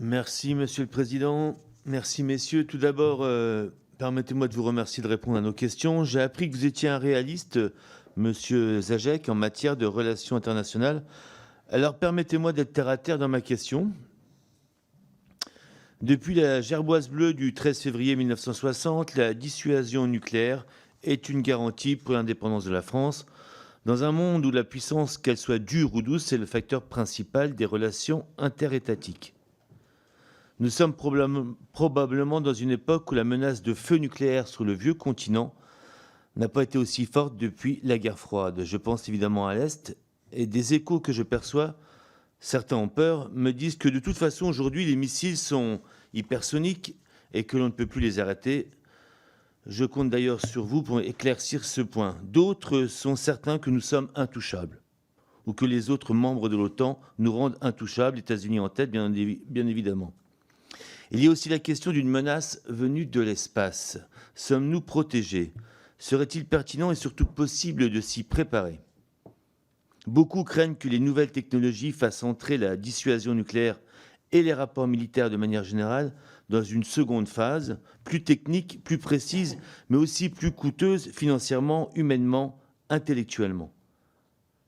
Merci, Monsieur le Président. Merci, messieurs. Tout d'abord, permettez-moi de vous remercier de répondre à nos questions. J'ai appris que vous étiez un réaliste, Monsieur Zajec, en matière de relations internationales. Alors, permettez-moi d'être terre à terre dans ma question. Depuis la gerboise bleue du 13 février 1960, la dissuasion nucléaire est une garantie pour l'indépendance de la France. Dans un monde où la puissance, qu'elle soit dure ou douce, est le facteur principal des relations interétatiques. Nous sommes probablement dans une époque où la menace de feu nucléaire sur le vieux continent n'a pas été aussi forte depuis la guerre froide. Je pense évidemment à l'Est, et des échos que je perçois, certains ont peur, me disent que de toute façon aujourd'hui les missiles sont hypersoniques et que l'on ne peut plus les arrêter. Je compte d'ailleurs sur vous pour éclaircir ce point. D'autres sont certains que nous sommes intouchables, ou que les autres membres de l'OTAN nous rendent intouchables, États-Unis en tête bien évidemment. Il y a aussi la question d'une menace venue de l'espace. Sommes-nous protégés? Serait-il pertinent et surtout possible de s'y préparer? Beaucoup craignent que les nouvelles technologies fassent entrer la dissuasion nucléaire et les rapports militaires de manière générale dans une seconde phase, plus technique, plus précise, mais aussi plus coûteuse financièrement, humainement, intellectuellement.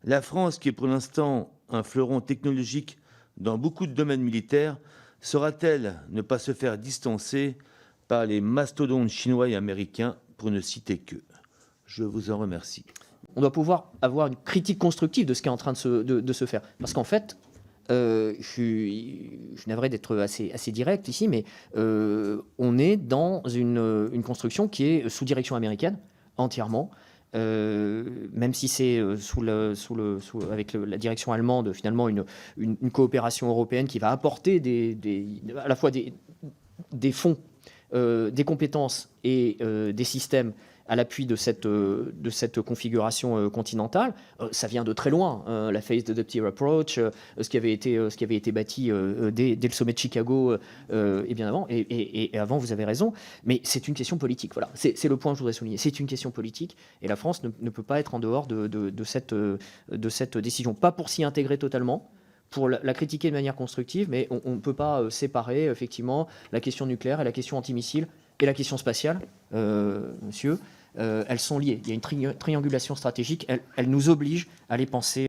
La France, qui est pour l'instant un fleuron technologique dans beaucoup de domaines militaires, saura-t-elle ne pas se faire distancer par les mastodontes chinois et américains, pour ne citer qu'eux? Je vous en remercie. On doit pouvoir avoir une critique constructive de ce qui est en train de se faire. Parce qu'en fait, je suis navré d'être assez direct ici, mais on est dans une construction qui est sous direction américaine, entièrement. Même si c'est avec la direction allemande, finalement, une coopération européenne qui va apporter à la fois des fonds, des compétences et des systèmes à l'appui de cette configuration continentale. Ça vient de très loin, la Phased Adaptive Approach, ce qui avait été bâti dès le sommet de Chicago et bien avant. Et avant, vous avez raison, mais c'est une question politique. Voilà, c'est le point que je voudrais souligner. C'est une question politique, et la France ne peut pas être en dehors de cette décision. Pas pour s'y intégrer totalement, pour la critiquer de manière constructive, mais on ne peut pas séparer effectivement la question nucléaire et la question antimissile et la question spatiale, monsieur. Elles sont liées. Il y a une triangulation stratégique. Elle nous oblige à les penser